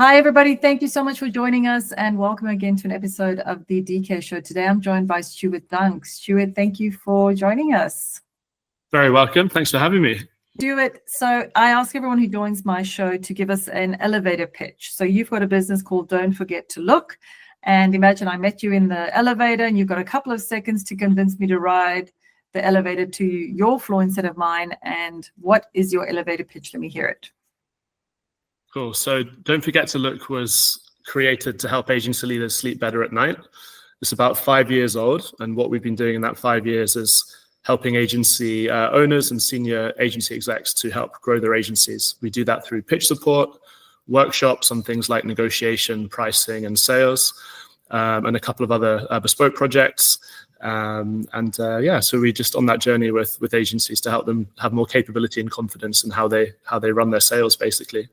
Hi, everybody. Thank you so much for joining us and welcome again to an episode of the DK Show. Today, I'm joined by Stuart Dunk. Stuart, thank you for joining us. Very welcome. Thanks for having me. Stuart, so I ask everyone who joins my show to give us an elevator pitch. So you've got a business called Don't Forget to Look. And imagine I met you in the elevator and you've got a couple of seconds to convince me to ride the elevator to your floor instead of mine. And what is your elevator pitch? Let me hear it. Cool. So Don't Forget to Look was created to help agency leaders sleep better at night. It's about 5 years old. And what we've been doing in that 5 years is helping agency owners and senior agency execs to help grow their agencies. We do that through pitch support, workshops on things like negotiation, pricing, and sales, and a couple of other bespoke projects. So we're just on that journey with agencies to help them have more capability and confidence in how they run their sales, basically.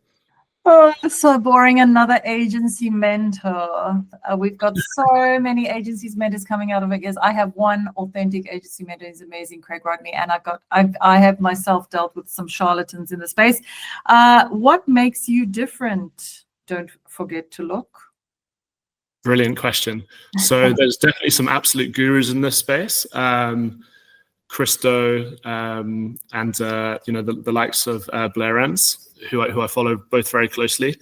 Oh, that's so boring. Another agency mentor. We've got so many agencies mentors coming out of it. Yes, I have one authentic agency mentor. He's amazing, Craig Rodney, and I have myself dealt with some charlatans in the space. What makes you different? Don't forget to look. Brilliant question. So there's definitely some absolute gurus in this space. Christo and the likes of Blair Enns, who I follow both very closely.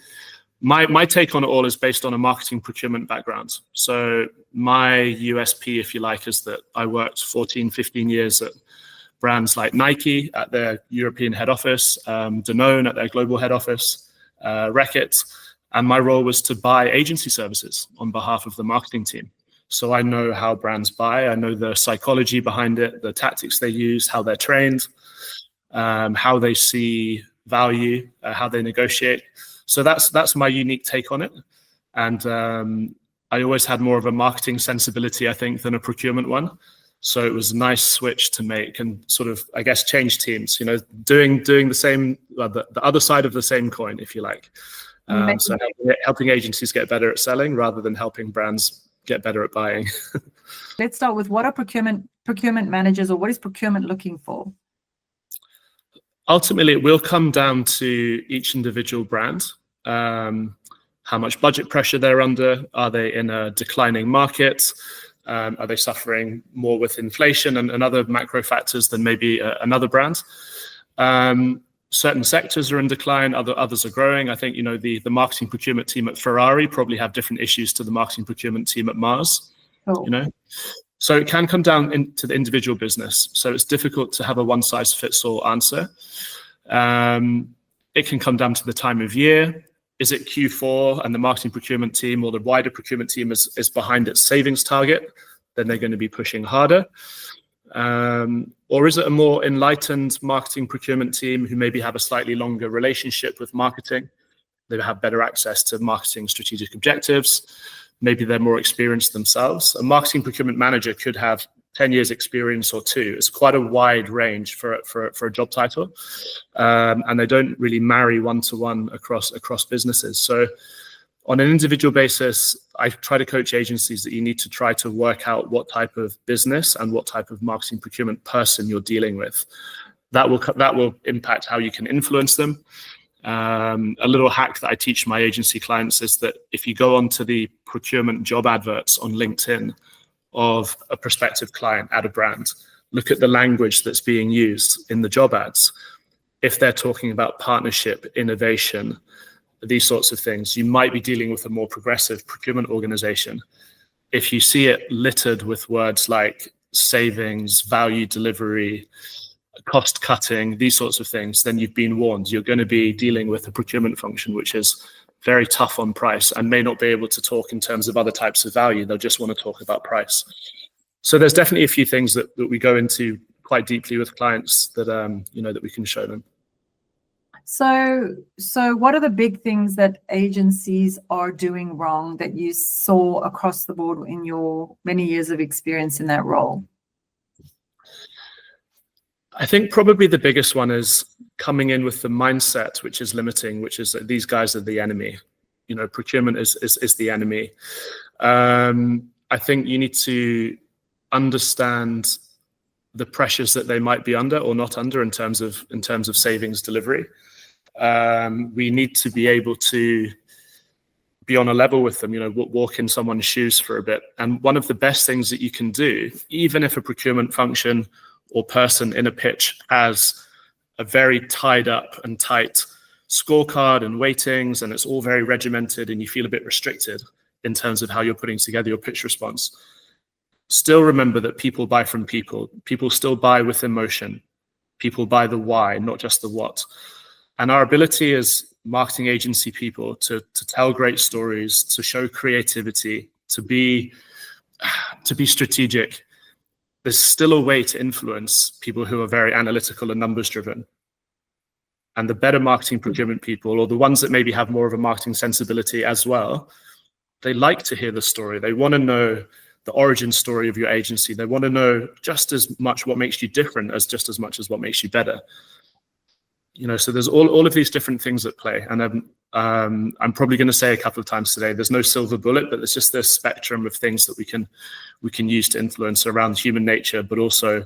My take on it all is based on a marketing procurement background. So my USP, if you like, is that I worked 14, 15 years at brands like Nike at their European head office, Danone at their global head office, Reckitt, and my role was to buy agency services on behalf of the marketing team. So I know how brands buy, I know the psychology behind it, the tactics they use, how they're trained, how they see value, how they negotiate. So that's my unique take on it. And I always had more of a marketing sensibility, I think, than a procurement one. So it was a nice switch to make and sort of, I guess, change teams, doing the same, the other side of the same coin, if you like. So helping agencies get better at selling rather than helping brands get better at buying. Let's start with what are procurement managers, or what is procurement looking for? Ultimately, it will come down to each individual brand, how much budget pressure they're under. Are they in a declining market? Are they suffering more with inflation and other macro factors than maybe another brand? Certain sectors are in decline, others are growing. I think, the marketing procurement team at Ferrari probably have different issues to the marketing procurement team at Mars, So it can come down to the individual business. So it's difficult to have a one-size-fits-all answer. It can come down to the time of year. Is it Q4 and the marketing procurement team or the wider procurement team is behind its savings target? Then they're going to be pushing harder. Or is it a more enlightened marketing procurement team who maybe have a slightly longer relationship with marketing? They have better access to marketing strategic objectives. Maybe they're more experienced themselves. A marketing procurement manager could have 10 years experience or 2. It's quite a wide range for a job title. And they don't really marry one-to-one across businesses. So on an individual basis, I try to coach agencies that you need to try to work out what type of business and what type of marketing procurement person you're dealing with. That will impact how you can influence them. A little hack that I teach my agency clients is that if you go onto the procurement job adverts on LinkedIn of a prospective client at a brand, look at the language that's being used in the job ads. If they're talking about partnership, innovation, these sorts of things, you might be dealing with a more progressive procurement organization. If you see it littered with words like savings, value delivery, cost cutting, these sorts of things, then you've been warned. You're going to be dealing with a procurement function which is very tough on price and may not be able to talk in terms of other types of value. They'll just want to talk about price. So there's definitely a few things that we go into quite deeply with clients that that we can show them. So what are the big things that agencies are doing wrong that you saw across the board in your many years of experience in that role? I think probably the biggest one is coming in with the mindset which is limiting, which is that these guys are the enemy. Procurement is the enemy. I think you need to understand the pressures that they might be under or not under in terms of savings delivery. We need to be able to be on a level with them, walk in someone's shoes for a bit. And one of the best things that you can do, even if a procurement function or person in a pitch has a very tied up and tight scorecard and weightings, and it's all very regimented and you feel a bit restricted in terms of how you're putting together your pitch response, still remember that people buy from people. People still buy with emotion. People buy the why, not just the what. And our ability as marketing agency people to tell great stories, to show creativity, to be strategic, there's still a way to influence people who are very analytical and numbers driven. And the better marketing procurement people, or the ones that maybe have more of a marketing sensibility as well, they like to hear the story. They want to know the origin story of your agency. They want to know just as much what makes you different as just as much as what makes you better. So there's all of these different things at play. And I'm probably going to say a couple of times today, there's no silver bullet, but there's just this spectrum of things that we can use to influence around human nature, but also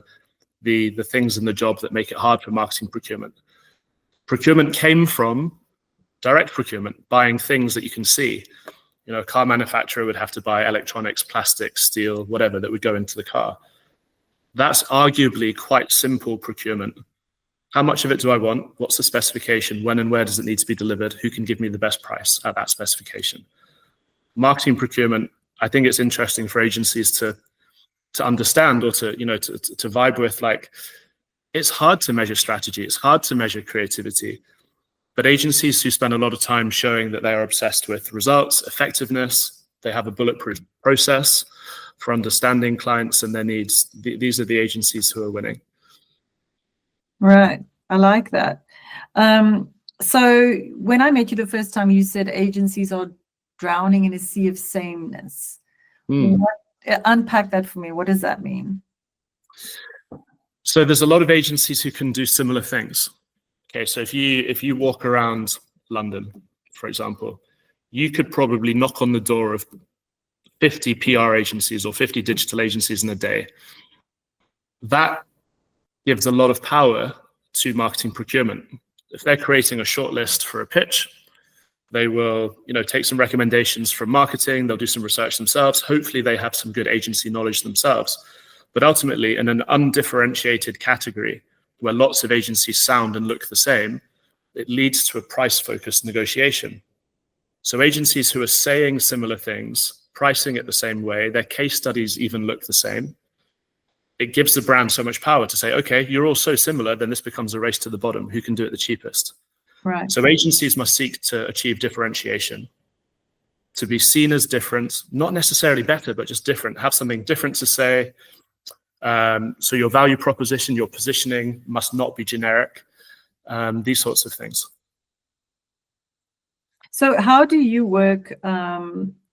the things in the job that make it hard for marketing procurement. Procurement came from direct procurement, buying things that you can see. A car manufacturer would have to buy electronics, plastics, steel, whatever that would go into the car. That's arguably quite simple procurement. How much of it do I want? What's the specification? When and where does it need to be delivered? Who can give me the best price at that specification? Marketing procurement, I think it's interesting for agencies to understand, or to vibe with. Like, it's hard to measure strategy. It's hard to measure creativity. But agencies who spend a lot of time showing that they are obsessed with results, effectiveness, they have a bulletproof process for understanding clients and their needs, these are the agencies who are winning. Right. I like that. So when I met you the first time, you said agencies are drowning in a sea of sameness. Unpack that for me. What does that mean? So there's a lot of agencies who can do similar things. Okay, so if you walk around London, for example, you could probably knock on the door of 50 PR agencies or 50 digital agencies in a day. That gives a lot of power to marketing procurement. If they're creating a short list for a pitch, they will, take some recommendations from marketing, they'll do some research themselves. Hopefully they have some good agency knowledge themselves. But ultimately, in an undifferentiated category, where lots of agencies sound and look the same, it leads to a price-focused negotiation. So agencies who are saying similar things, pricing it the same way, their case studies even look the same, it gives the brand so much power to say, okay, you're all so similar, then this becomes a race to the bottom. Who can do it the cheapest? Right. So agencies must seek to achieve differentiation, to be seen as different, not necessarily better, but just different, have something different to say. So your value proposition, your positioning must not be generic, these sorts of things. So how do you work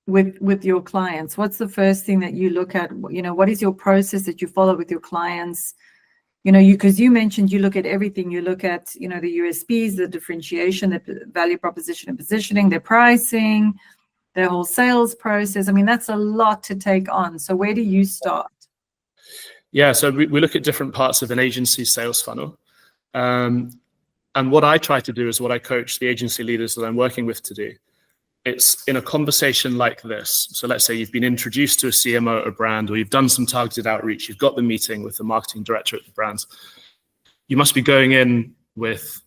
with your clients? What's the first thing that you look at? What is your process that you follow with your clients? Because you mentioned you look at everything. You look at, the USPs, the differentiation, the value proposition and positioning, their pricing, their whole sales process. I mean, that's a lot to take on. So where do you start? Yeah, so we look at different parts of an agency sales funnel. And what I try to do is what I coach the agency leaders that I'm working with to do. It's in a conversation like this. So let's say you've been introduced to a CMO at a brand, or you've done some targeted outreach, you've got the meeting with the marketing director at the brand. You must be going in with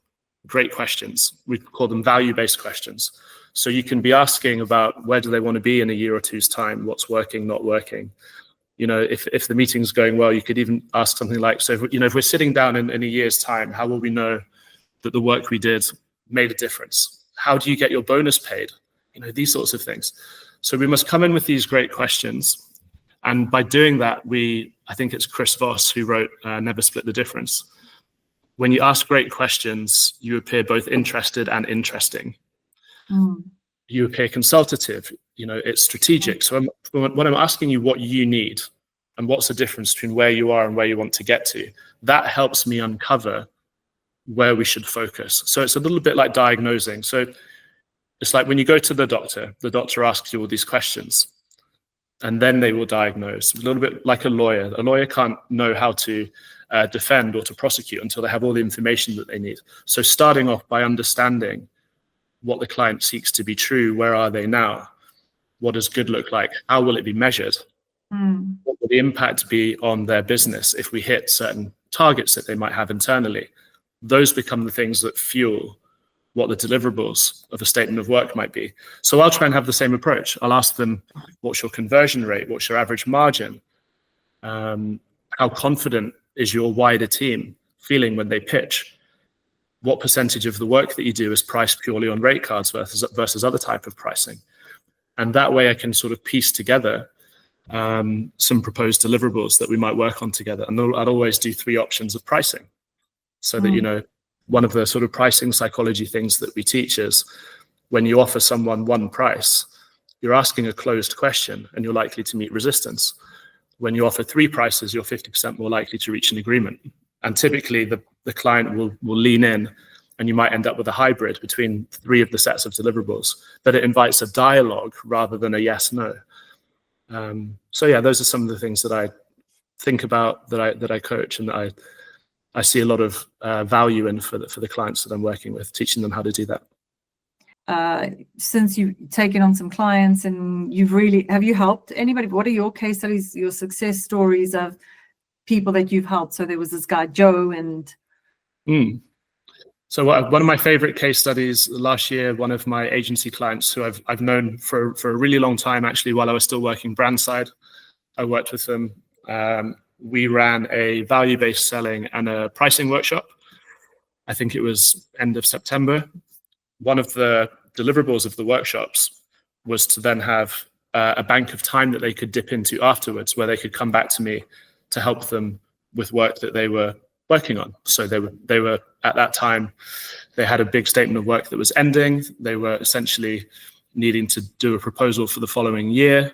great questions. We call them value-based questions. So you can be asking about where do they want to be in a year or two's time, what's working, not working. If the meeting's going well, you could even ask something like, so if we're sitting down in a year's time, how will we know that the work we did made a difference? How do you get your bonus paid? These sorts of things. So we must come in with these great questions. And by doing that, I think it's Chris Voss who wrote Never Split the Difference. When you ask great questions, you appear both interested and interesting. You appear consultative, it's strategic. So when I'm asking you what you need and what's the difference between where you are and where you want to get to, that helps me uncover where we should focus. So it's a little bit like diagnosing. So it's like when you go to the doctor asks you all these questions and then they will diagnose. A little bit like a lawyer. A lawyer can't know how to defend or to prosecute until they have all the information that they need. So starting off by understanding what the client seeks to be true. Where are they now? What does good look like? How will it be measured? What will the impact be on their business if we hit certain targets that they might have internally? Those become the things that fuel what the deliverables of a statement of work might be. So I'll try and have the same approach. I'll ask them, what's your conversion rate? What's your average margin? How confident is your wider team feeling when they pitch? What percentage of the work that you do is priced purely on rate cards versus other type of pricing? And that way I can sort of piece together some proposed deliverables that we might work on together. And I'd always do 3 options of pricing so that, you know, one of the sort of pricing psychology things that we teach is when you offer someone one price, you're asking a closed question and you're likely to meet resistance. When you offer 3 prices, you're 50% more likely to reach an agreement. And typically the client will lean in, and you might end up with a hybrid between 3 of the sets of deliverables, but it invites a dialogue rather than a yes, no. So yeah, those are some of the things that I think about, that I coach, and that I see a lot of value in for the clients that I'm working with, teaching them how to do that. Since you've taken on some clients and have you helped anybody? What are your case studies, your success stories of people that you've helped? So there was this guy, Joe, and... So one of my favorite case studies last year, one of my agency clients who I've known for a really long time, actually, while I was still working brand side, I worked with them. We ran a value-based selling and a pricing workshop. I think it was end of September. One of the deliverables of the workshops was to then have a bank of time that they could dip into afterwards, where they could come back to me to help them with work that they were working on. So they were at that time, they had a big statement of work that was ending. They were essentially needing to do a proposal for the following year.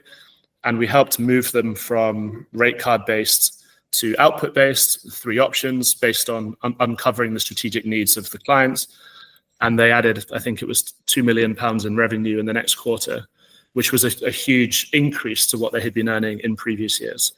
And we helped move them from rate card based to output based, 3 options based on uncovering the strategic needs of the clients. And they added, I think it was £2 million in revenue in the next quarter, which was a huge increase to what they had been earning in previous years,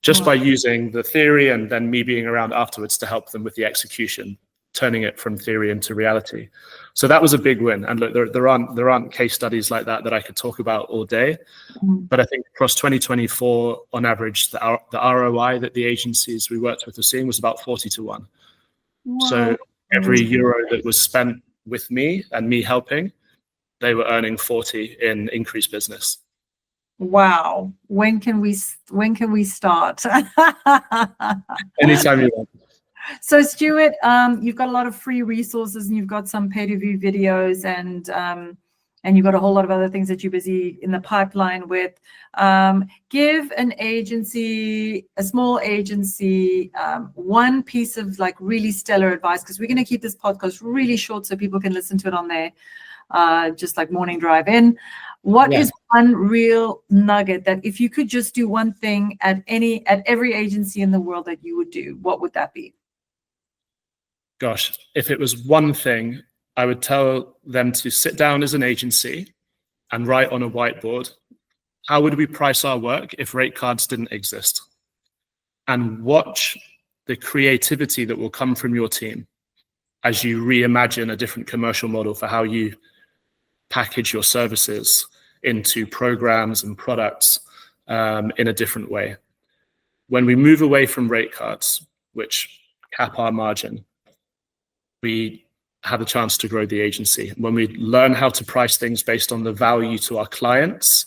just by using the theory and then me being around afterwards to help them with the execution, turning it from theory into reality. So that was a big win. And look, there aren't case studies like that I could talk about all day. But I think across 2024, on average, the ROI that the agencies we worked with were seeing was about 40 to 1. Wow. So every euro that was spent with me and me helping, they were earning 40 in increased business. Wow. When can we start? Anytime you want. So Stuart, you've got a lot of free resources, and you've got some pay-per-view videos, and you've got a whole lot of other things that you're busy in the pipeline with. Give an agency, a small agency, one piece of like really stellar advice, because we're going to keep this podcast really short so people can listen to it on their just like morning drive in. What is one real nugget that if you could just do one thing at every agency in the world that you would do, what would that be? Gosh, if it was one thing, I would tell them to sit down as an agency and write on a whiteboard, how would we price our work if rate cards didn't exist? And watch the creativity that will come from your team as you reimagine a different commercial model for how you package your services into programs and products in a different way. When we move away from rate cards, which cap our margin, we have a chance to grow the agency. When we learn how to price things based on the value to our clients,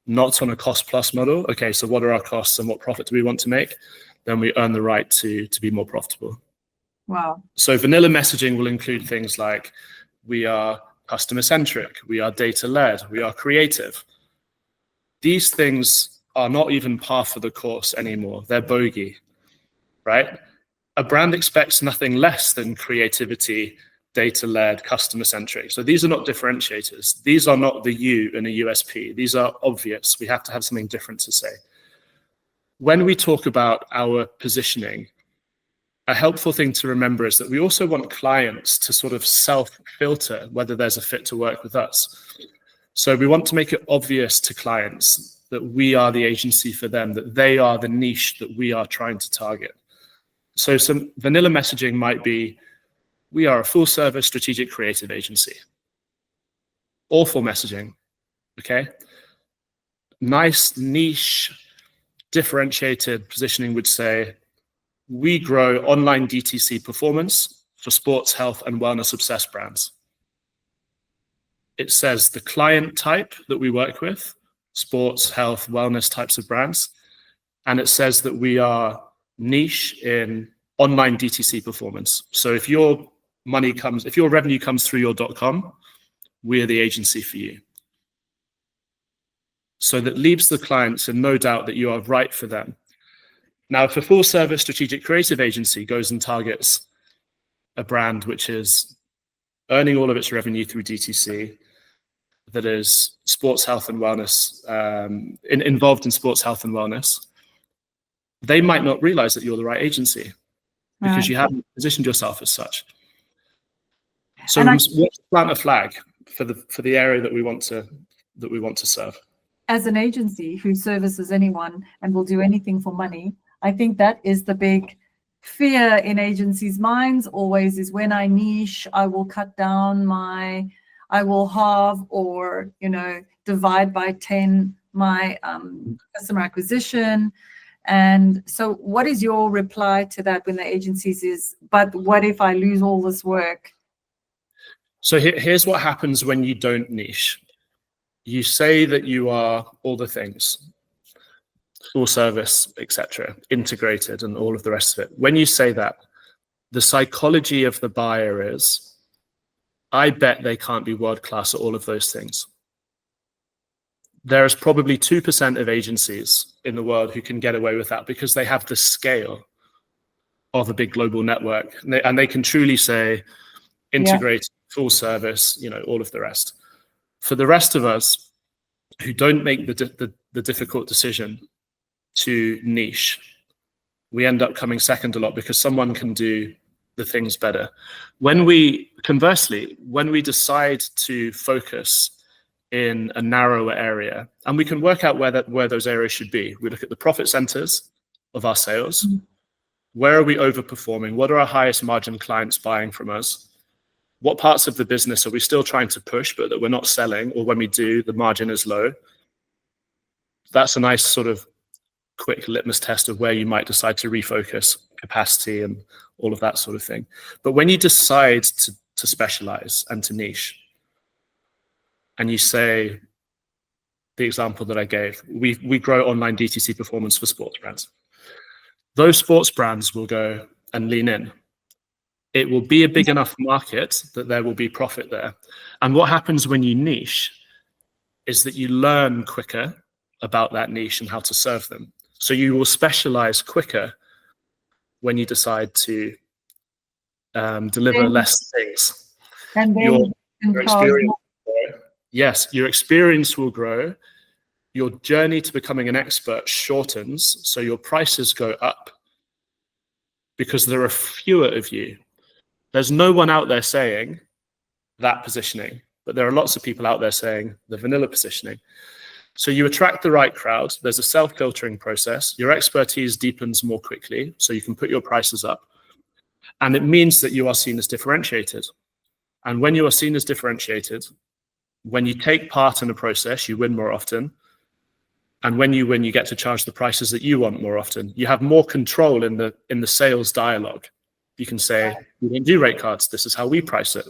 not on a cost plus model, okay, so what are our costs and what profit do we want to make? Then we earn the right to be more profitable. Wow. So vanilla messaging will include things like we are customer centric, we are data led, we are creative. These things are not even par for the course anymore. They're bogey, right? A brand expects nothing less than creativity, data led, customer centric. So these are not differentiators. These are not the U in a USP. These are obvious. We have to have something different to say. When we talk about our positioning, a helpful thing to remember is that we also want clients to sort of self-filter whether there's a fit to work with us. So we want to make it obvious to clients that we are the agency for them, that they are the niche that we are trying to target. So some vanilla messaging might be, we are a full-service strategic creative agency. awful messaging. Okay. Nice niche differentiated positioning would say, we grow online DTC performance for sports, health, and wellness obsessed brands. It says the client type that we work with, sports, health, wellness types of brands. And it says that we are niche in online DTC performance. So if your revenue comes through your .com, we're the agency for you. So that leaves the clients in no doubt that you are right for them. Now, if a full service strategic creative agency goes and targets a brand which is earning all of its revenue through DTC, that is sports health and wellness, involved in sports health and wellness, they might not realize that you're the right agency because you haven't positioned yourself as such. So we must plant a flag for the area that we want to serve. As an agency who services anyone and will do anything for money, I think that is the big fear in agencies' minds always, is when I niche, I will cut down I will halve or, divide by 10 my customer acquisition. And so what is your reply to that when the agencies is, but what if I lose all this work? So here's what happens when you don't niche. You say that you are all the things, full service, etc., integrated, and all of the rest of it. When you say that, the psychology of the buyer is, I bet they can't be world-class at all of those things. There is probably 2% of agencies in the world who can get away with that because they have the scale of a big global network. And they can truly say, integrate, full service, all of the rest. For the rest of us who don't make the difficult decision to niche, we end up coming second a lot because someone can do the things better. Conversely, when we decide to focus in a narrower area, and we can work out where those areas should be. We look at the profit centers of our sales. Mm-hmm. Where are we overperforming? What are our highest margin clients buying from us? What parts of the business are we still trying to push, but that we're not selling? Or when we do, the margin is low. That's a nice sort of quick litmus test of where you might decide to refocus capacity and all of that sort of thing. But when you decide to specialize and to niche, and you say, the example that I gave, we grow online DTC performance for sports brands. Those sports brands will go and lean in. It will be a big enough market that there will be profit there. And what happens when you niche is that you learn quicker about that niche and how to serve them. So you will specialize quicker when you decide to deliver less things. And then your experience. Yes, your experience will grow. Your journey to becoming an expert shortens, so your prices go up because there are fewer of you. There's no one out there saying that positioning, but there are lots of people out there saying the vanilla positioning. So you attract the right crowd. There's a self-filtering process. Your expertise deepens more quickly, so you can put your prices up. And it means that you are seen as differentiated. And when you are seen as differentiated, when you take part in a process, you win more often. And when you win, you get to charge the prices that you want more often. You have more control in the sales dialogue. You can say, we don't do rate cards. This is how we price it.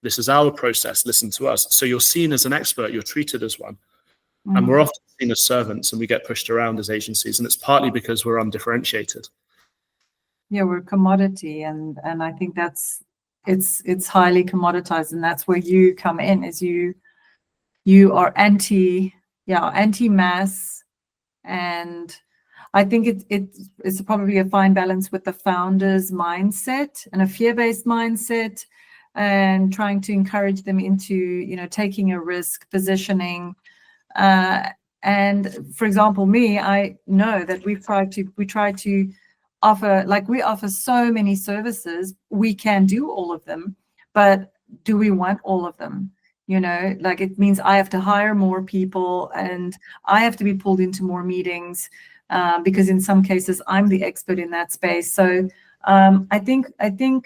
This is our process. Listen to us. So you're seen as an expert. You're treated as one. Mm-hmm. And we're often seen as servants, and we get pushed around as agencies. And it's partly because we're undifferentiated. Yeah, we're commodity. And I think it's highly commoditized. And that's where you come in, is you are anti-mass, and I think it's probably a fine balance with the founder's mindset and a fear-based mindset, and trying to encourage them into taking a risk, positioning, and for example, I know that we try to offer, like, we offer so many services. We can do all of them, but do we want all of them? Like, it means I have to hire more people and I have to be pulled into more meetings because in some cases I'm the expert in that space. So I think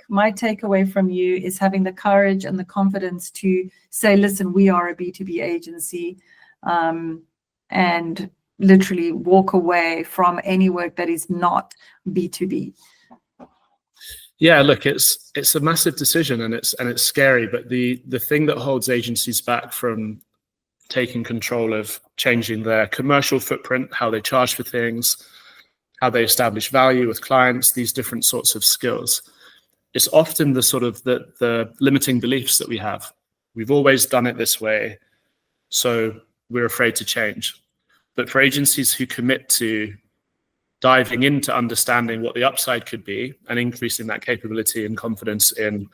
my takeaway from you is having the courage and the confidence to say, listen, we are a B2B agency, and literally walk away from any work that is not B2B. Yeah, look, it's a massive decision, and it's scary, but the thing that holds agencies back from taking control of changing their commercial footprint, how they charge for things, how they establish value with clients, these different sorts of skills, it's often the sort of the limiting beliefs that we have. We've always done it this way, so we're afraid to change. But for agencies who commit to diving into understanding what the upside could be and increasing that capability and confidence in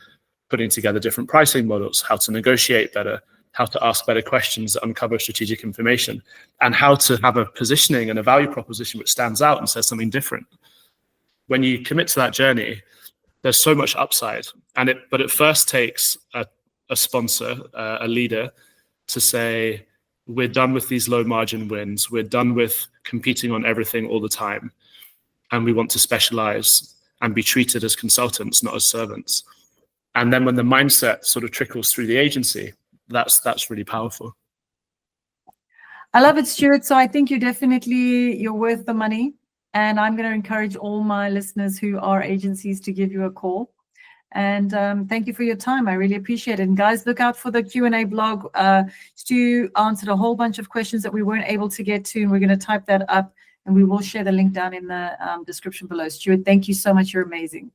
putting together different pricing models, how to negotiate better, how to ask better questions that uncover strategic information, and how to have a positioning and a value proposition which stands out and says something different. When you commit to that journey, there's so much upside. But it first takes a sponsor, a leader, to say, we're done with these low margin wins. We're done with competing on everything all the time. And we want to specialize and be treated as consultants, not as servants. And then when the mindset sort of trickles through the agency, that's really powerful. I love it, Stuart. So I think you're worth the money. And I'm going to encourage all my listeners who are agencies to give you a call. And thank you for your time. I really appreciate it. And guys, look out for the Q&A blog. Stu answered a whole bunch of questions that we weren't able to get to, and we're going to type that up, and we will share the link down in the description below. Stuart, thank you so much. You're amazing.